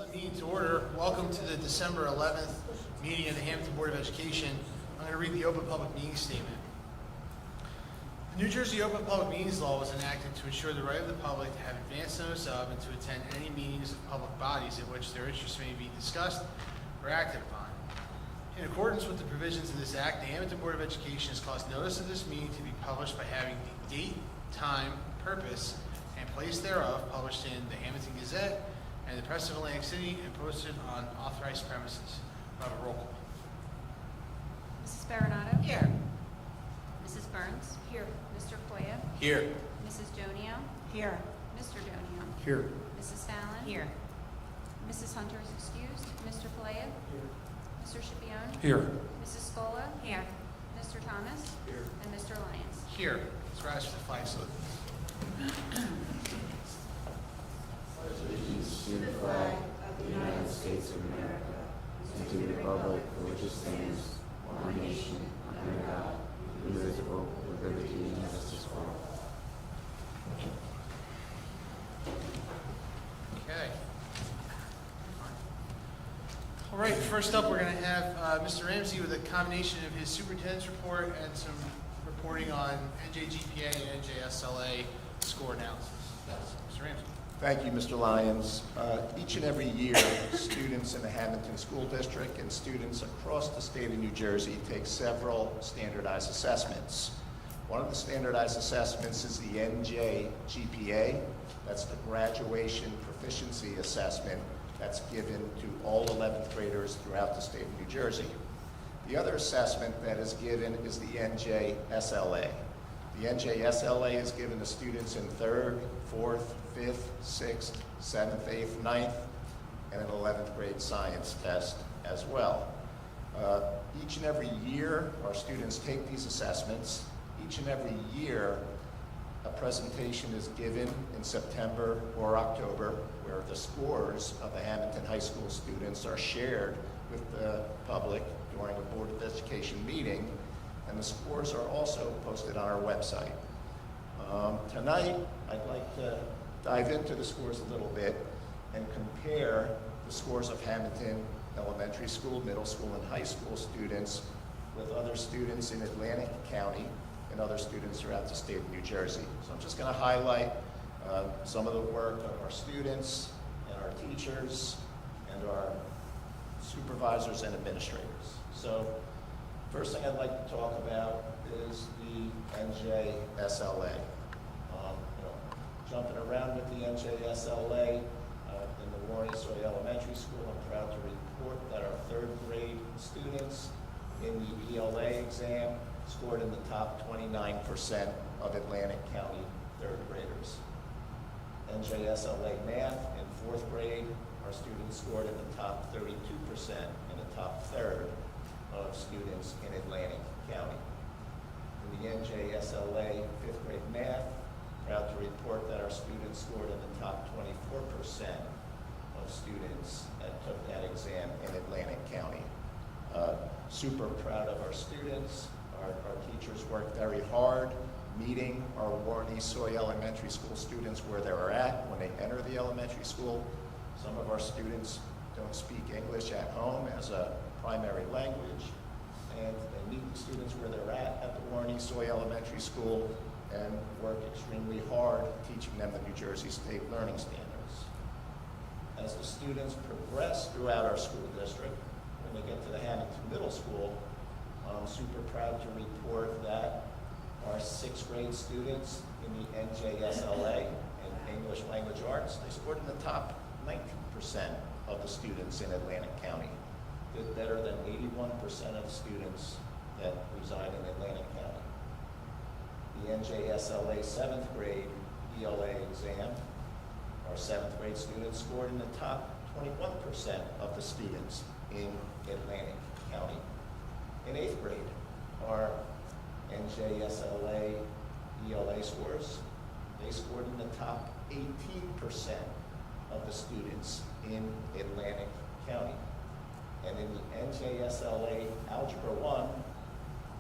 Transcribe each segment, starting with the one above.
the meeting to order. Welcome to the December 11th meeting of the Hammonton Board of Education. I'm going to read the Open Public Meeting Statement. The New Jersey Open Public Meetings Law was enacted to ensure the right of the public to have advance notice of and to attend any meetings of public bodies in which their interests may be discussed or acted upon. In accordance with the provisions of this Act, the Hammonton Board of Education has caused notice of this meeting to be published by having the date, time, purpose, and place thereof published in the Hammonton Gazette and the Press of Atlantic City and posted on authorized premises. We'll have a roll call. Mrs. Baronato? Here. Mrs. Burns? Here. Mr. Koya? Here. Mrs. Jonio? Here. Mr. Jonio? Here. Mrs. Fallon? Here. Mrs. Hunter is excused. Mr. Falea? Mr. Schipione? Here. Mrs. Scola? Here. Mr. Thomas? Here. And Mr. Lyons? Here. Let's rise for the flag salute. Allegiance to the flag of the United States of America and to the republic for which it stands, one nation, under God, indivisible, with liberty and justice for all. Okay. All right, first up, we're going to have Mr. Ramsey with a combination of his superintendent's report and some reporting on NJGPA and NJSLA score analysis. Mr. Ramsey. Thank you, Mr. Lyons. Each and every year, students in the Hammonton School District and students across the state of New Jersey take several standardized assessments. One of the standardized assessments is the NJGPA. That's the Graduation Proficiency Assessment that's given to all 11th graders throughout the state of New Jersey. The other assessment that is given is the NJSLA. The NJSLA is given to students in 3rd, 4th, 5th, 6th, 7th, 8th, 9th, and an 11th grade science test as well. Each and every year, our students take these assessments. Each and every year, a presentation is given in September or October where the scores of the Hammonton High School students are shared with the public during a Board of Education meeting, and the scores are also posted on our website. Tonight, I'd like to dive into the scores a little bit and compare the scores of Hammonton Elementary School, Middle School, and High School students with other students in Atlantic County and other students throughout the state of New Jersey. So I'm just going to highlight some of the work of our students and our teachers and our supervisors and administrators. So first thing I'd like to talk about is the NJSLA. Jumping around with the NJSLA in the Warren East Soy Elementary School, I'm proud to report that our 3rd grade students in the ELA exam scored in the top 29% of Atlantic County 3rd graders. NJSLA math in 4th grade, our students scored in the top 32% and the top 3rd of students in Atlantic County. In the NJSLA 5th grade math, proud to report that our students scored in the top 24% of students that took that exam in Atlantic County. Super proud of our students. Our teachers worked very hard meeting our Warren East Soy Elementary School students where they were at when they enter the elementary school. Some of our students don't speak English at home as a primary language, and they meet the students where they're at the Warren East Soy Elementary School and work extremely hard teaching them the New Jersey State Learning Standards. As the students progress throughout our school district, when they get to the Hammonton Middle School, I'm super proud to report that our 6th grade students in the NJSLA and English Language Arts, they scored in the top 19% of the students in Atlantic County. Did better than 81% of the students that reside in Atlantic County. The NJSLA 7th grade ELA exam, our 7th grade students scored in the top 21% of the students in Atlantic County. In 8th grade, our NJSLA ELA scores, they scored in the top 18% of the students in Atlantic County. And in the NJSLA Algebra 1,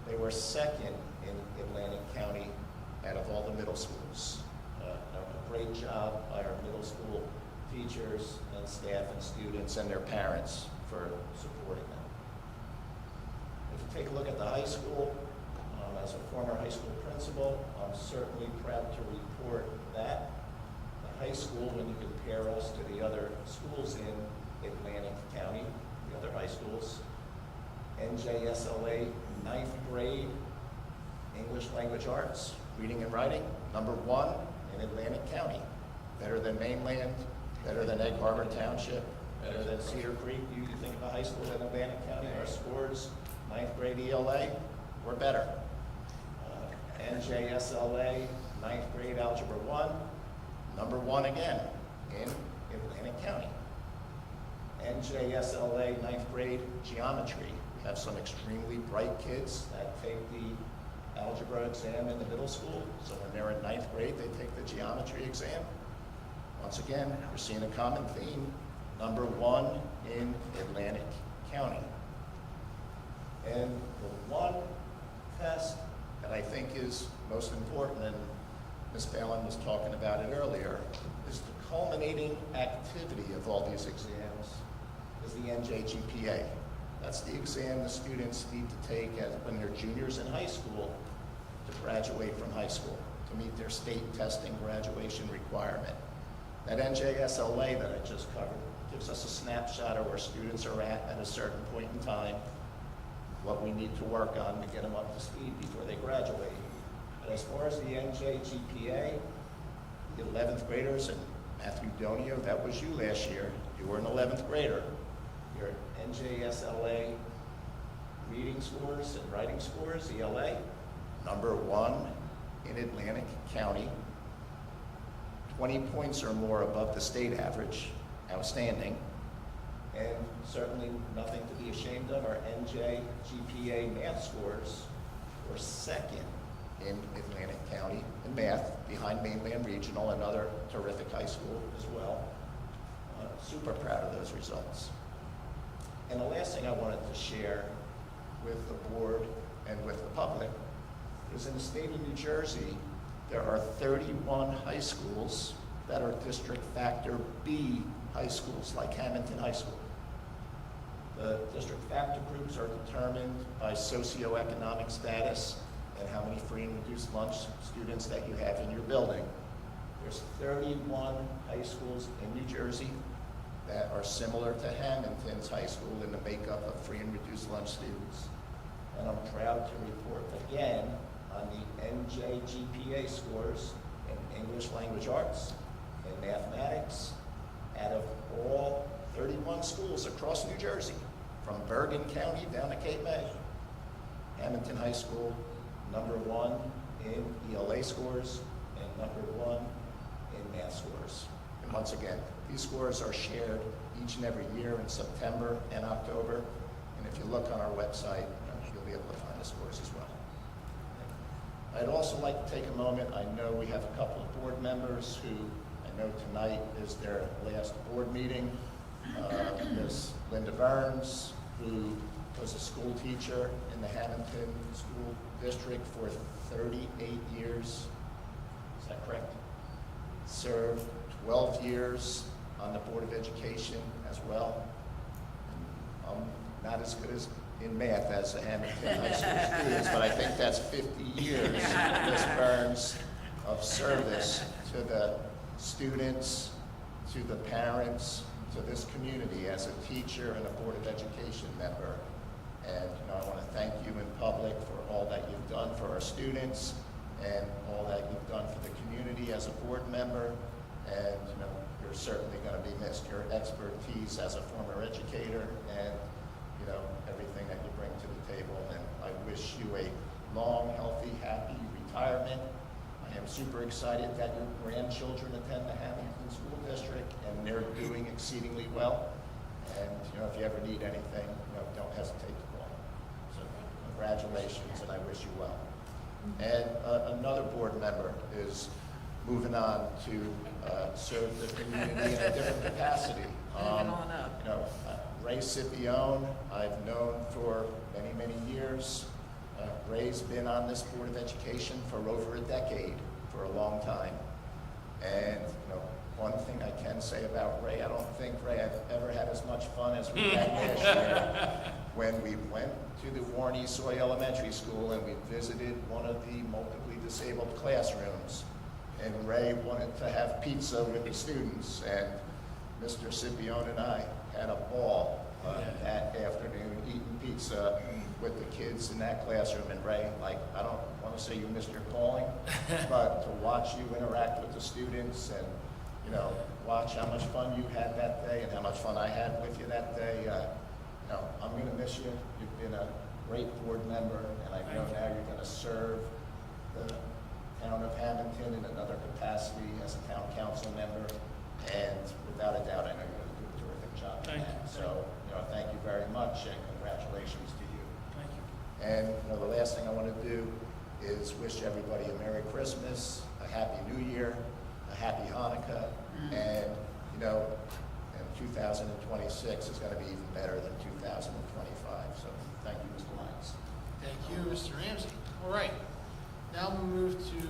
they were 2nd in Atlantic County out of all the middle schools. A great job by our middle school teachers and staff and students and their parents for supporting them. If you take a look at the high school, as a former high school principal, I'm certainly proud to report that the high school, when you compare us to the other schools in Atlantic County, the other high schools, NJSLA 9th grade English language arts, reading and writing, #1 in Atlantic County. Better than Mainland, better than Egg Harbor Township, better than Cedar Creek. You think of a high school in Atlantic County, our scores, 9th grade ELA, we're better. NJSLA 9th grade Algebra 1, #1 again in Atlantic County. NJSLA 9th grade Geometry. We have some extremely bright kids that take the algebra exam in the middle school, so when they're in 9th grade, they take the geometry exam. Once again, we're seeing a common theme, #1 in Atlantic County. And the one test that I think is most important, and Ms. Phelan was talking about it earlier, is the culminating activity of all these exams is the NJGPA. That's the exam the students need to take when they're juniors in high school to graduate from high school, to meet their state testing graduation requirement. That NJSLA that I just covered gives us a snapshot of where students are at a certain point in time, what we need to work on to get them up to speed before they graduate. But as far as the NJGPA, the 11th graders, and Matthew Donio, that was you last year. You were an 11th grader. Your NJSLA reading scores and writing scores, ELA, #1 in Atlantic County. 20 points or more above the state average, outstanding. And certainly nothing to be ashamed of, our NJGPA math scores were 2nd in Atlantic County in math, behind Mainland Regional, another terrific high school as well. Super proud of those results. And the last thing I wanted to share with the board and with the public is in the state of New Jersey, there are 31 high schools that are District Factor B high schools, like Hammonton High School. The district factor groups are determined by socioeconomic status and how many free and reduced lunch students that you have in your building. There's 31 high schools in New Jersey that are similar to Hammonton's high school in the makeup of free and reduced lunch students. And I'm proud to report again on the NJGPA scores in English language arts and mathematics out of all 31 schools across New Jersey, from Bergen County down to Cape May. Hammonton High School, #1 in ELA scores and #1 in math scores. And once again, these scores are shared each and every year in September and October. And if you look on our website, you'll be able to find the scores as well. I'd also like to take a moment. I know we have a couple of board members who I know tonight is their last board meeting. Ms. Linda Burns, who was a school teacher in the Hammonton School District for 38 years. Is that correct? Served 12 years on the Board of Education as well. I'm not as good as in math as the Hammonton High School students, but I think that's 50 years, Ms. Burns, of service to the students, to the parents, to this community as a teacher and a Board of Education member. And I want to thank you in public for all that you've done for our students and all that you've done for the community as a board member. And you're certainly going to be missed. Your expertise as a former educator and everything that you bring to the table. And I wish you a long, healthy, happy retirement. I am super excited that your grandchildren attend the Hammonton School District, and they're doing exceedingly well. And if you ever need anything, don't hesitate to call. So congratulations, and I wish you well. And another board member is moving on to serve the community in a different capacity. Moving on up. Ray Scipione, I've known for many, many years. Ray's been on this Board of Education for over a decade, for a long time. And one thing I can say about Ray, I don't think Ray had ever had as much fun as we had last year when we went to the Warren East Soy Elementary School and we visited one of the multiply disabled classrooms. And Ray wanted to have pizza with the students, and Mr. Scipione and I had a ball that afternoon eating pizza with the kids in that classroom. And Ray, like, I don't want to say you missed your calling, but to watch you interact with the students and, you know, watch how much fun you had that day and how much fun I had with you that day, you know, I'm going to miss you. You've been a great board member, and I know now you're going to serve the town of Hammonton in another capacity as a town council member, and without a doubt, I know you're going to do a terrific job. Thank you. So, you know, thank you very much, and congratulations to you. Thank you. And, you know, the last thing I want to do is wish everybody a Merry Christmas, a Happy New Year, a Happy Hanukkah, and, you know, 2026 is going to be even better than 2025. So thank you, Mr. Lyons. Thank you, Mr. Ramsey. All right, now we'll move to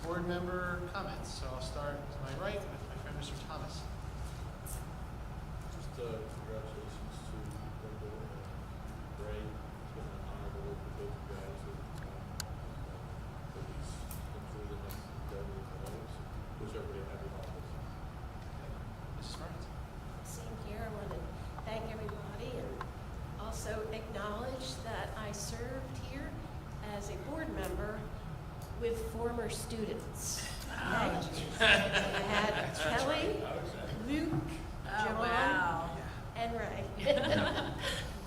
board member comments. So I'll start to my right with my friend, Mr. Thomas. Just congratulations to Brenda and Ray. It's been an honor to work with both you guys. And at least enjoy the next endeavor of your lives. Wish everybody a happy holidays. Mrs. Martins. Same here. I want to thank everybody and also acknowledge that I served here as a board member with former students. I had Kelly, Luke, John, and Ray.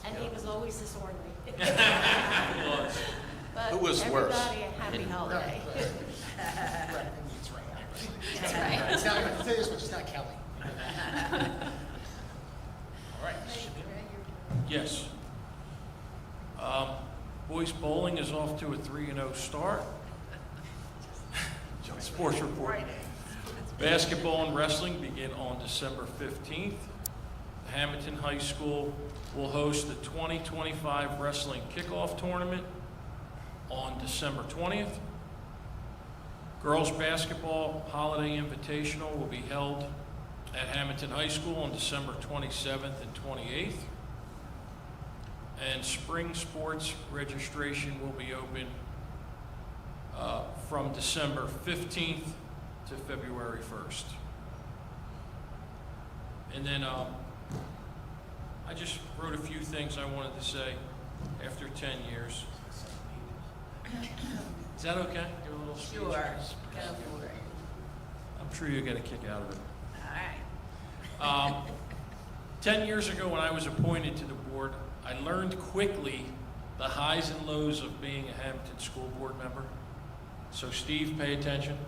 And he was always disorderly. But Who was worse? everybody a happy holiday. Right, it's right. That's right. It's not, I can tell you this much, it's not Kelly. All right, Mr. Shabir. Yes. Boys bowling is off to a 3-0 start. Sports report. Basketball and wrestling begin on December 15th. Hammonton High School will host the 2025 Wrestling Kickoff Tournament on December 20th. Girls Basketball Holiday Invitational will be held at Hammonton High School on December 27th and 28th. And spring sports registration will be open from December 15th to February 1st. And then I just wrote a few things I wanted to say after 10 years. Is that okay? Do a little speech? Sure, go for it. I'm sure you'll get a kick out of it. All right. 10 years ago when I was appointed to the board, I learned quickly the highs and lows of being a Hammonton School Board member. So Steve, pay attention.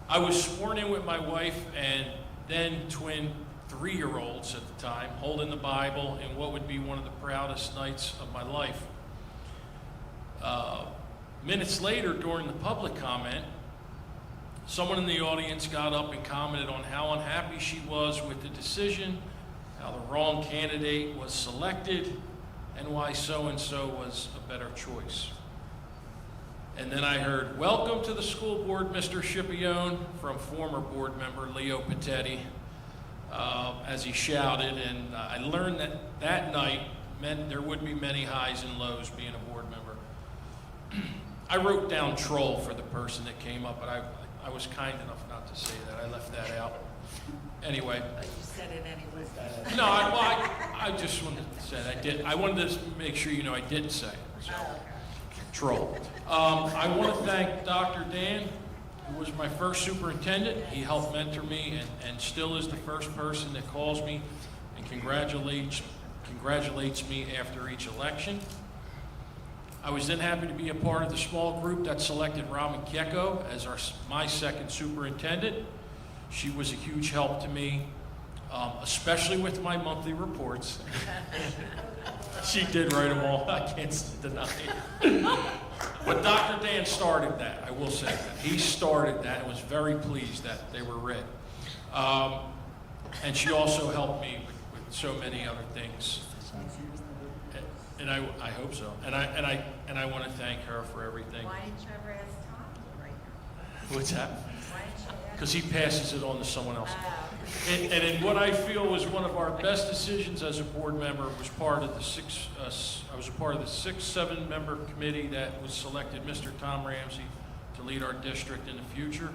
I was sworn in with my wife and then twin 3-year-olds at the time, holding the Bible in what would be one of the proudest nights of my life. Minutes later, during the public comment, someone in the audience got up and commented on how unhappy she was with the decision, how the wrong candidate was selected, and why so-and-so was a better choice. And then I heard, "Welcome to the school board, Mr. Scipione," from former board member Leo Patetti, as he shouted. And I learned that that night meant there would be many highs and lows being a board member. I wrote down troll for the person that came up, but I was kind enough not to say that. I left that out. Anyway. But you said it anyway. No, I just wanted to say that I wanted to make sure you know I did say it. So. Troll. I want to thank Dr. Dan, who was my first superintendent. He helped mentor me and still is the first person that calls me and congratulates me after each election. I was then happy to be a part of the small group that selected Ramen Kieko as my second superintendent. She was a huge help to me, especially with my monthly reports. She did write them all, I can't deny it. But Dr. Dan started that, I will say that. He started that and was very pleased that they were read. And she also helped me with so many other things. And I hope so. And I want to thank her for everything. Why didn't you ever ask Tom to write her? What's that? Why didn't you because he passes it on to someone else. And in what I feel was one of our best decisions as a board member was part of the I was a part of the 6-7 member committee that was selected Mr. Tom Ramsey to lead our district in the future.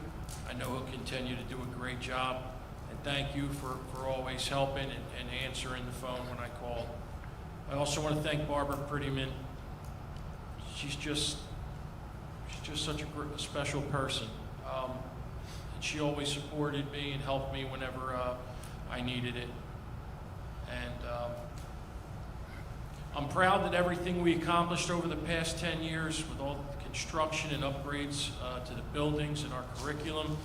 I know he'll continue to do a great job, and thank you for always helping and answering the phone when I called. I also want to thank Barbara Prettyman. She's just such a special person. And she always supported me and helped me whenever I needed it. And I'm proud that everything we accomplished over the past 10 years with all the construction and upgrades to the buildings and our curriculum,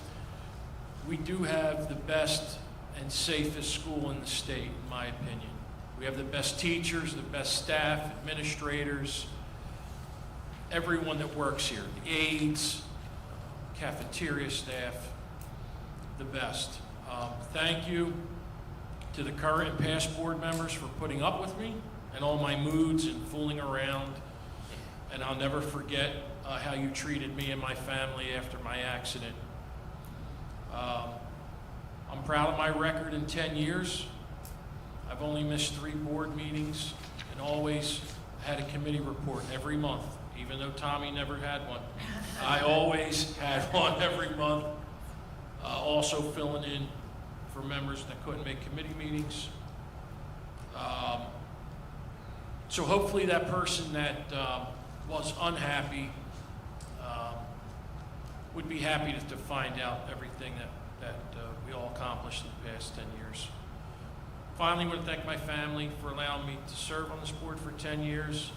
we do have the best and safest school in the state, in my opinion. We have the best teachers, the best staff, administrators, everyone that works here, the aides, cafeteria staff, the best. Thank you to the current and past board members for putting up with me and all my moods and fooling around. And I'll never forget how you treated me and my family after my accident. I'm proud of my record in 10 years. I've only missed 3 board meetings and always had a committee report every month, even though Tommy never had one. I always had one every month, also filling in for members that couldn't make committee meetings. So hopefully that person that was unhappy would be happy to find out everything that we all accomplished in the past 10 years. Finally, I want to thank my family for allowing me to serve on this board for 10 years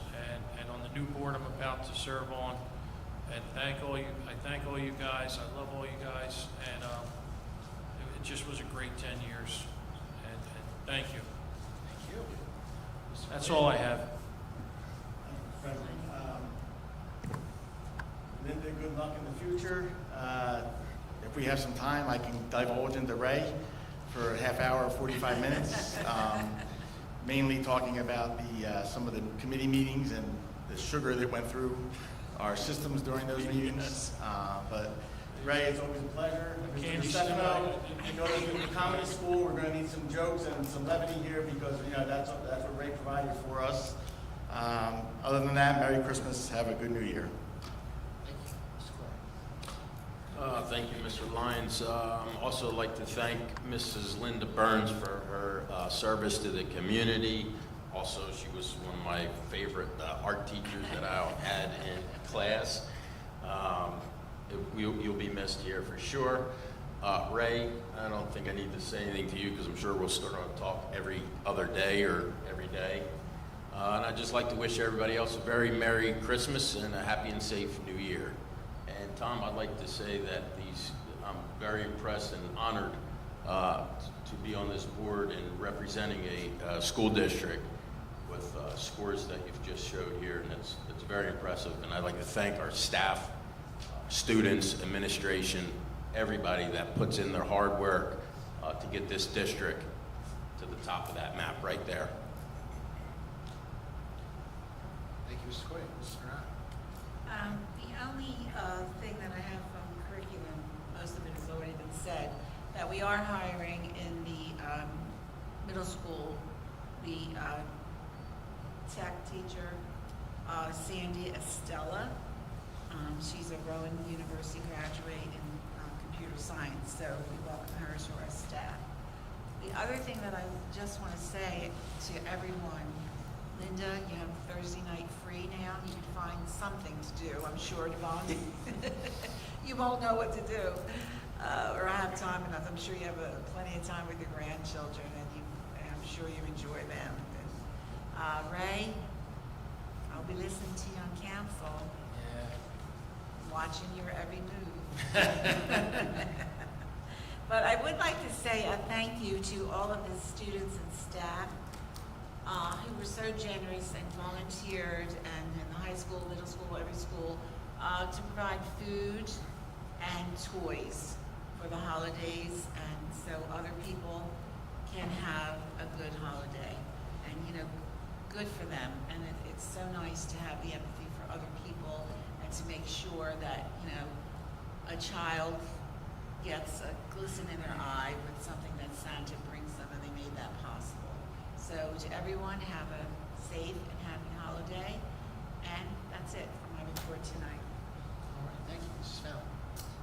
and on the new board I'm about to serve on. And I thank all you guys. I love all you guys. And it just was a great 10 years. And thank you. Thank you. That's all I have. Linda, good luck in the future. If we have some time, I can divulge into Ray for a half hour, 45 minutes, mainly talking about some of the committee meetings and the sugar that went through our systems during those meetings. But Ray, it's always a pleasure. Candy Mr. Stefano, you go to the comedy school. We're going to need some jokes and some levity here because that's what Ray provided for us. Other than that, Merry Christmas. Have a good New Year. Thank you, Mr. Lyons. Also like to thank Mrs. Linda Burns for her service to the community. Also, she was one of my favorite art teachers that I had in class. You'll be missed here for sure. Ray, I don't think I need to say anything to you because I'm sure we'll start on talk every other day or every day. And I'd just like to wish everybody else a very Merry Christmas and a happy and safe New Year. And Tom, I'd like to say that I'm very impressed and honored to be on this board and representing a school district with scores that you've just showed here, and it's very impressive. And I'd like to thank our staff, students, administration, everybody that puts in their hard work to get this district to the top of that map right there. Thank you, Mr. Quinn. Mr. Renat. The only thing that I have from curriculum, most of it has already been said, that we are hiring in the middle school, the tech teacher, Sandy Estella. She's a Rowan University graduate in computer science, so we welcome her to our staff. The other thing that I just want to say to everyone, Linda, you have Thursday night free now. You can find something to do, I'm sure, Devon. You won't know what to do or have time enough. I'm sure you have plenty of time with your grandchildren, and I'm sure you enjoy them. Ray, I'll be listening to you on council, watching your every move. But I would like to say a thank you to all of the students and staff who were so generous and volunteered, and in the high school, middle school, every school, to provide food and toys for the holidays, and so other people can have a good holiday. And good for them. And it's so nice to have the empathy for other people and to make sure that a child gets a glisten in their eye with something that Santa brings them, and they made that possible. So to everyone, have a safe and happy holiday, and that's it for my report tonight. All right, thank you, Mrs. Fallon.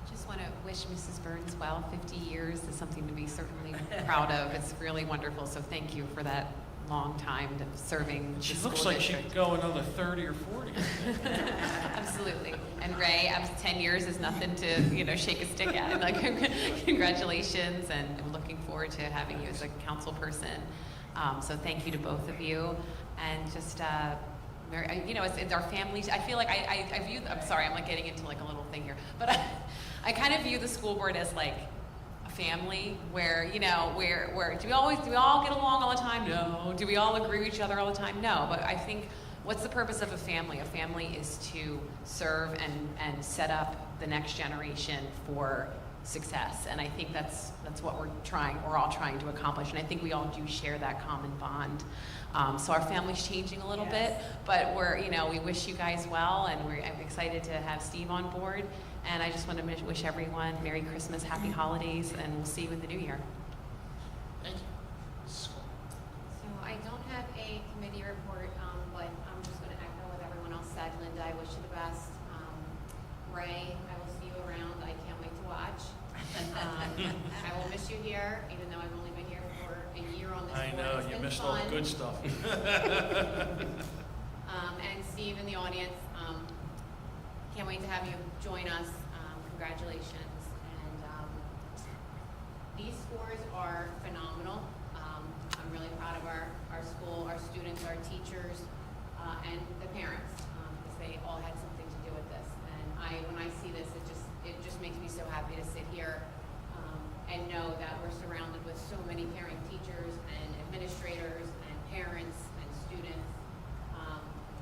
Just want to wish Mrs. Burns well. 50 years is something to be certainly proud of. It's really wonderful, so thank you for that long time serving the She school looks like she district. could go another 30 or 40. Absolutely. And Ray, 10 years is nothing to, shake a stick at. Like, congratulations, and I'm looking forward to having you as a council person. So thank you to both of you. And just, it's our families. I feel like I view, I'm sorry, I'm like getting into like a little thing here, but I kind of view the school board as like a family where, where do we all get along all the time? No. Do we all agree with each other all the time? No. But I think, what's the purpose of a family? A family is to serve and set up the next generation for success. And I think that's what we're all trying to accomplish. And I think we all do share that common bond. So our family's changing a little bit, but we wish you guys well, and I'm excited to have Steve on board. And I just want to wish everyone Merry Christmas, Happy Holidays, and we'll see you in the new year. Thank you. Mrs. Cole. So I don't have a committee report, but I'm just going to echo what everyone else said. Linda, I wish you the best. Ray, I will see you around. I can't wait to watch. I will miss you here, even though I've only been here for a year on this board. I know, It's you been missed all the fun. good stuff. And Steve in the audience, can't wait to have you join us. Congratulations. And these scores are phenomenal. I'm really proud of our school, our students, our teachers, and the parents, because they all had something to do with this. And when I see this, it just makes me so happy to sit here and know that we're surrounded with so many caring teachers and administrators and parents and students.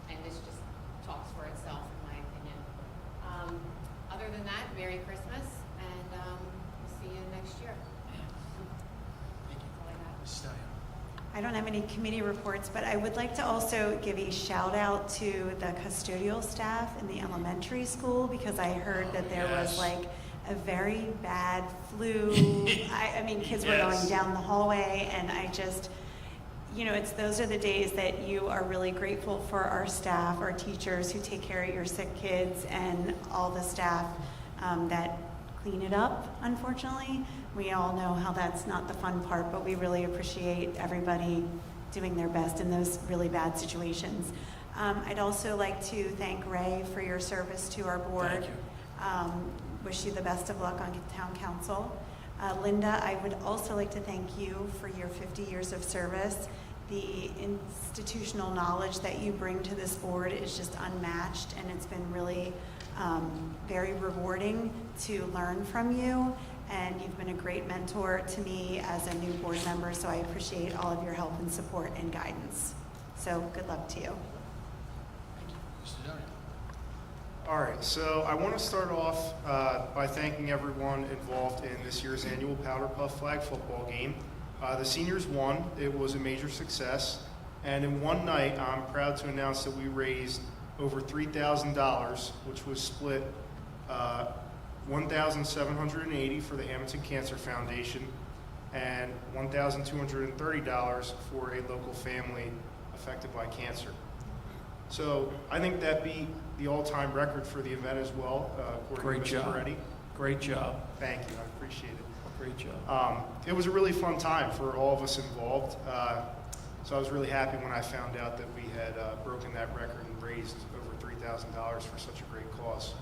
And this just talks for itself, in my opinion. Other than that, Merry Christmas, and we'll see you next year. Thank you. That's all I got. Mrs. Stallion. I don't have any committee reports, but I would like to also give a shout out to the custodial staff in the elementary school, because I heard that there was Yes. like a very bad flu. I mean, kids were Yes. going down the hallway, and I just, those are the days that you are really grateful for our staff, our teachers who take care of your sick kids, and all the staff that clean it up, unfortunately. We all know how that's not the fun part, but we really appreciate everybody doing their best in those really bad situations. I'd also like to thank Ray for your service to our board. Thank you. Wish you the best of luck on town council. Linda, I would also like to thank you for your 50 years of service. The institutional knowledge that you bring to this board is just unmatched, and it's been really very rewarding to learn from you. And you've been a great mentor to me as a new board member, so I appreciate all of your help and support and guidance. So good luck to you. Thank you. Mr. Downey. All right, so I want to start off by thanking everyone involved in this year's annual Powder Puff Flag football game. The seniors won. It was a major success. And in one night, I'm proud to announce that we raised over $3,000, which was split $1,780 for the Hammonton Cancer Foundation and $1,230 for a local family affected by cancer. So I think that beat the all-time record for the event as well, according Great to Mr. job. Moretti. Great job. Thank you, I appreciate it. Great job. It was a really fun time for all of us involved. So I was really happy when I found out that we had broken that record and raised over $3,000 for such a great cause.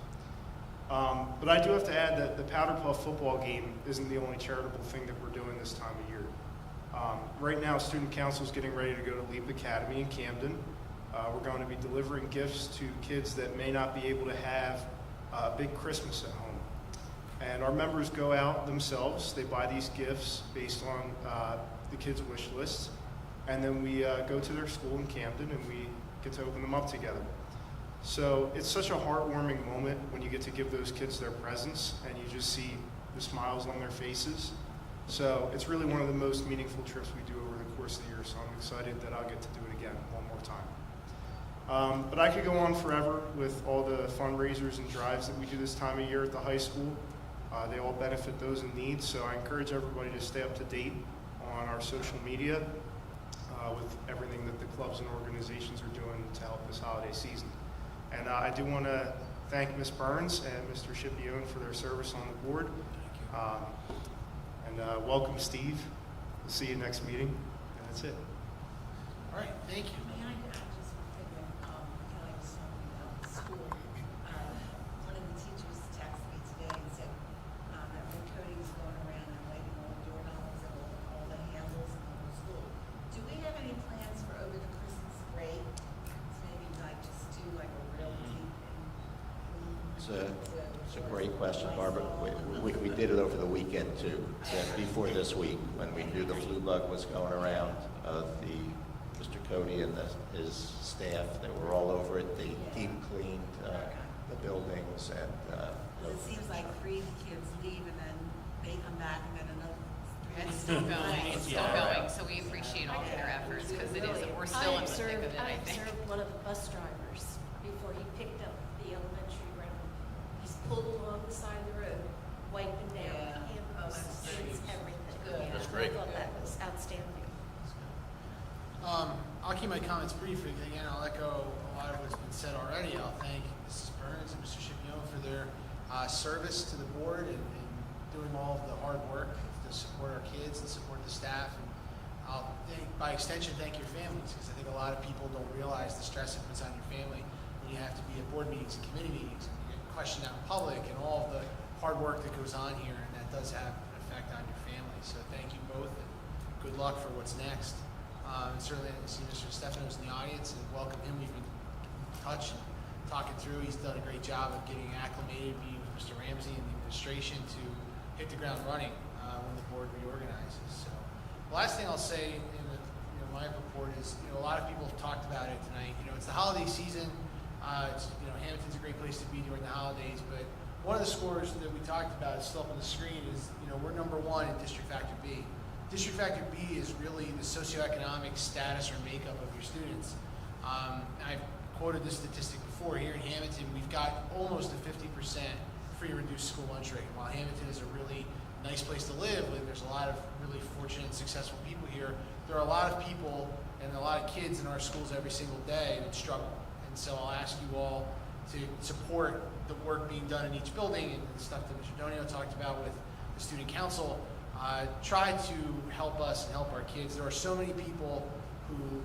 But I do have to add that the Powder Puff football game isn't the only charitable thing that we're doing this time of year. Right now, Student Council is getting ready to go to Leap Academy in Camden. We're going to be delivering gifts to kids that may not be able to have a big Christmas at home. And our members go out themselves. They buy these gifts based on the kids' wish lists. And then we go to their school in Camden and we get to open them up together. So it's such a heartwarming moment when you get to give those kids their presents and you just see the smiles on their faces. So it's really one of the most meaningful trips we do over the course of the year. So I'm excited that I'll get to do it again one more time. But I could go on forever with all the fundraisers and drives that we do this time of year at the high school. They all benefit those in need, so I encourage everybody to stay up to date on our social media with everything that the clubs and organizations are doing to help this holiday season. And I do want to thank Ms. Burns and Mr. Scipione for their service on the board. And welcome, Steve. We'll see you next meeting. And that's it. All right, thank you. May I just figure, Kelly was talking about the school. One of the teachers texted me today and said that when Cody was going around and waiting all the doorknobs and all the handles in the whole school, do we have any plans for over the Christmas break? To maybe like just do like a real deep It's a great question, Barbara. We did it over the weekend too, before this week, when we knew the flu bug was going around. Mr. Cody and his staff, they were all over it. They deep cleaned the buildings and. It seems like 3 kids leave and then they come back and then another 3. It's still going, it's still going, so we appreciate all of their efforts, because it is, we're still in the thick of it, I think. observed one of the bus drivers before he picked up the elementary ground. He's pulled along the side of the road, wiping down campus, kids, everything. Good. Yeah, That's great. I thought that was outstanding. I'll keep my comments brief. Again, I'll echo a lot of what's been said already. I'll thank Mrs. Burns and Mr. Scipione for their service to the board and doing all of the hard work to support our kids and support the staff. And I'll, by extension, thank your families, because I think a lot of people don't realize the stress it puts on your family when you have to be at board meetings and committee meetings and you get questioned out in public and all of the hard work that goes on here, and that does have an effect on your family. So thank you both, and good luck for what's next. And certainly, I see Mr. Stefano's in the audience, and welcome him. We've been in touch and talking through. He's done a great job of getting acclimated, meeting with Mr. Ramsey and the administration to hit the ground running when the board reorganizes. So, the last thing I'll say in my report is, a lot of people have talked about it tonight. It's the holiday season. Hammonton's a great place to be during the holidays, but one of the scores that we talked about is still up on the screen is, we're number 1 in District Factor B. District Factor B is really the socioeconomic status or makeup of your students. I've quoted this statistic before. Here in Hammonton, we've got almost a 50% free or reduced school lunch rate. While Hammonton is a really nice place to live, there's a lot of really fortunate, successful people here. There are a lot of people and a lot of kids in our schools every single day that struggle. And so I'll ask you all to support the work being done in each building and the stuff that Mr. Donio talked about with the student council. Try to help us and help our kids. There are so many people who,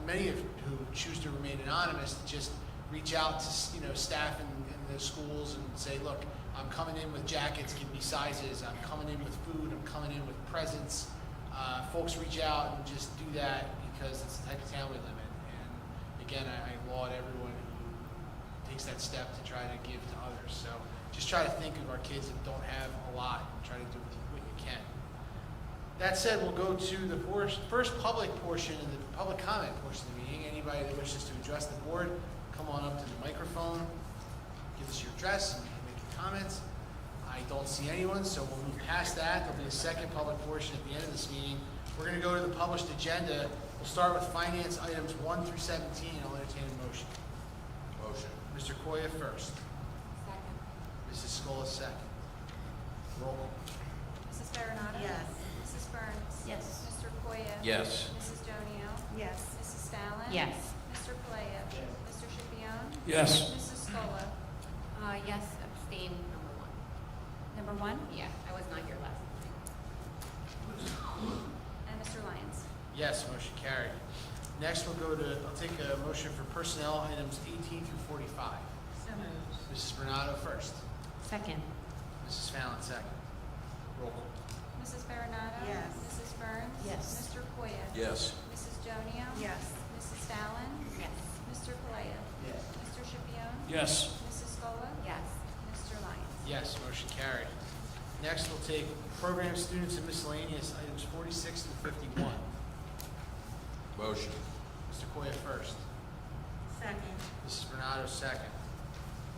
many of who choose to remain anonymous, that just reach out to staff in the schools and say, look, I'm coming in with jackets, give me sizes. I'm coming in with food. I'm coming in with presents. Folks reach out and just do that because it's the type of town we live in. And again, I laud everyone who takes that step to try to give to others. So just try to think of our kids that don't have a lot and try to do what you can. That said, we'll go to the first public portion of the public comment portion of the meeting. Anybody that wishes to address the board, come on up to the microphone, give us your address, and make your comments. I don't see anyone, so we'll move past that. There'll be a second public portion at the end of this meeting. We're going to go to the published agenda. We'll start with finance items 1 through 17. I'll entertain a motion. Motion. Mr. Koya first. Second. Mrs. Scola second. Roll call. Mrs. Baronato? Yes. Mrs. Burns? Yes. Mr. Koya? Yes. Mrs. Jonio? Yes. Mrs. Stalin? Yes. Mr. Palea? Mr. Scipione? Yes. Mrs. Scola? Yes, abstain, number 1. Number 1? Yeah, I was not here last night. And Mr. Lyons? Yes, motion carried. Next, I'll take a motion for personnel items 18 through 45. So moved. Mrs. Bernardo first. Second. Mrs. Fallon second. Roll call. Mrs. Baronato? Yes. Mrs. Burns? Yes. Mr. Koya? Yes. Mrs. Jonio? Yes. Mrs. Stalin? Yes. Mr. Palea? Yes. Mr. Scipione? Yes. Mrs. Scola? Yes. Mr. Lyons? Yes, motion carried. Next, we'll take program students and miscellaneous items 46 through 51. Motion. Mr. Koya first. Second. Mrs. Bernardo second.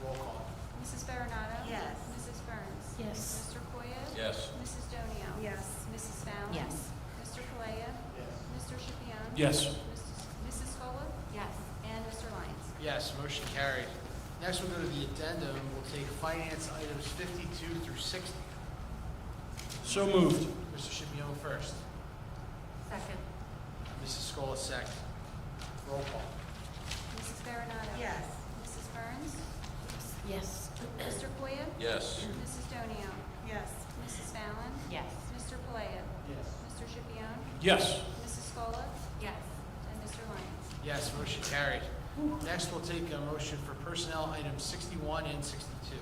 Roll call. Mrs. Baronato? Yes. Mrs. Burns? Yes. Mr. Koya? Yes. Mrs. Jonio? Yes. Mrs. Fallon? Yes. Mr. Palea? Mr. Scipione? Yes. Mrs. Scola? Yes. And Mr. Lyons? Yes, motion carried. Next, we'll go to the addendum. We'll take finance items 52 through 60. So moved. Mr. Schipione first. Second. Mrs. Scola second. Roll call. Mrs. Baronato? Yes. Mrs. Burns? Yes. Mr. Koya? Yes. Mrs. Donio? Yes. Mrs. Fallon? Yes. Mr. Palea? Yes. Mr. Schipione? Yes. Mrs. Scola? Yes. And Mr. Lyons? Yes, motion carried. Next, we'll take a motion for personnel items 61 and 62.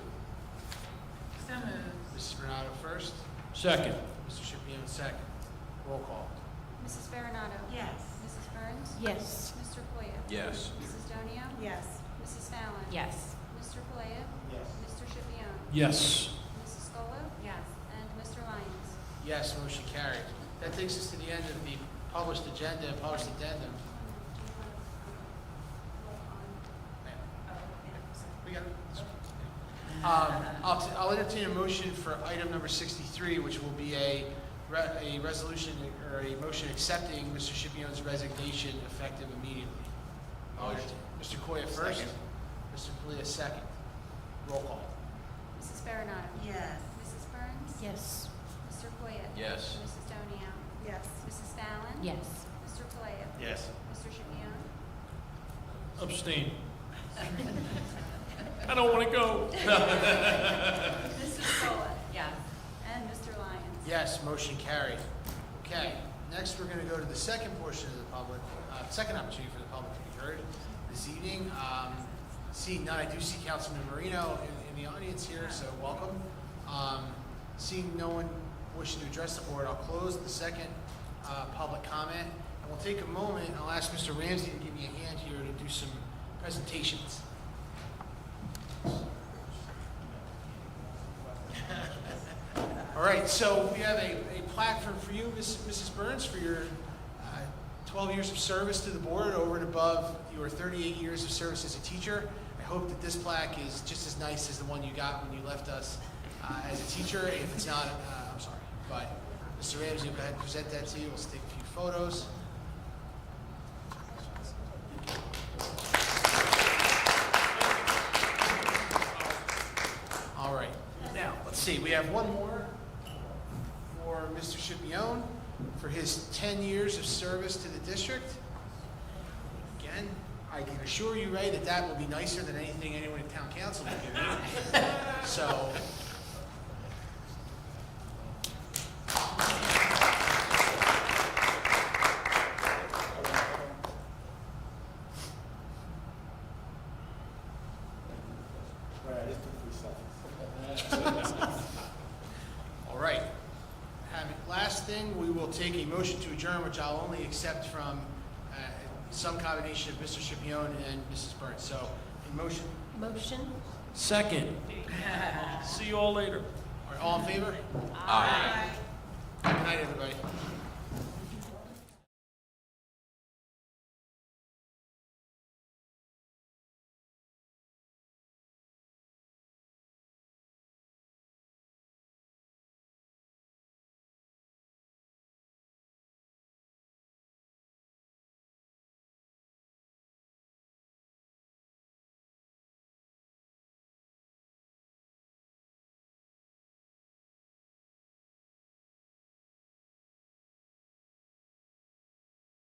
So moved. Mrs. Bernardo first. Second. Mr. Schipione second. Roll call. Mrs. Baronato? Yes. Mrs. Burns? Yes. Mr. Koya? Yes. Mrs. Donio? Yes. Mrs. Fallon? Yes. Mr. Palea? Yes. Mr. Schipione? Yes. Mrs. Scola? Yes. And Mr. Lyons? Yes, motion carried. That takes us to the end of the published agenda and published addendum. We got it. I'll entertain a motion for item number 63, which will be a resolution or a motion accepting Mr. Schipione's resignation effective immediately. Mr. Koya first. Second. Mr. Palea second. Roll call. Mrs. Baronato? Yes. Mrs. Burns? Yes. Mr. Koya? Yes. Mrs. Donio? Yes. Mrs. Fallon? Yes. Mr. Palea? Yes. Mr. Schipione? Abstain. I don't want to go. Mrs. Scola? Yes. And Mr. Lyons? Yes, motion carried. Okay, next we're going to go to the second portion of the public, second opportunity for the public to be heard this evening. Seeing none, I do see Councilman Marino in the audience here, so welcome. Seeing no one wishing to address the board, I'll close the second public comment. And we'll take a moment, I'll ask Mr. Ramsey to give me a hand here to do some presentations. All right, so we have a platform for you, Mrs. Burns, for your 12 years of service to the board over and above your 38 years of service as a teacher. I hope that this plaque is just as nice as the one you got when you left us as a teacher. If it's not, I'm sorry. But Mr. Ramsey, go ahead and present that to you. We'll take a few photos. All right, now, let's see, we have one more for Mr. Schipione for his 10 years of service to the district. Again, I can assure you, Ray, that that will be nicer than anything anyone in town council would give me. So, all right. Last thing, we will take a motion to adjourn, which I'll only accept from some combination of Mr. Schipione and Mrs. Burns. So, in motion. Motion? Second. See you all later. All right, all in favor? Aye. Good night, everybody.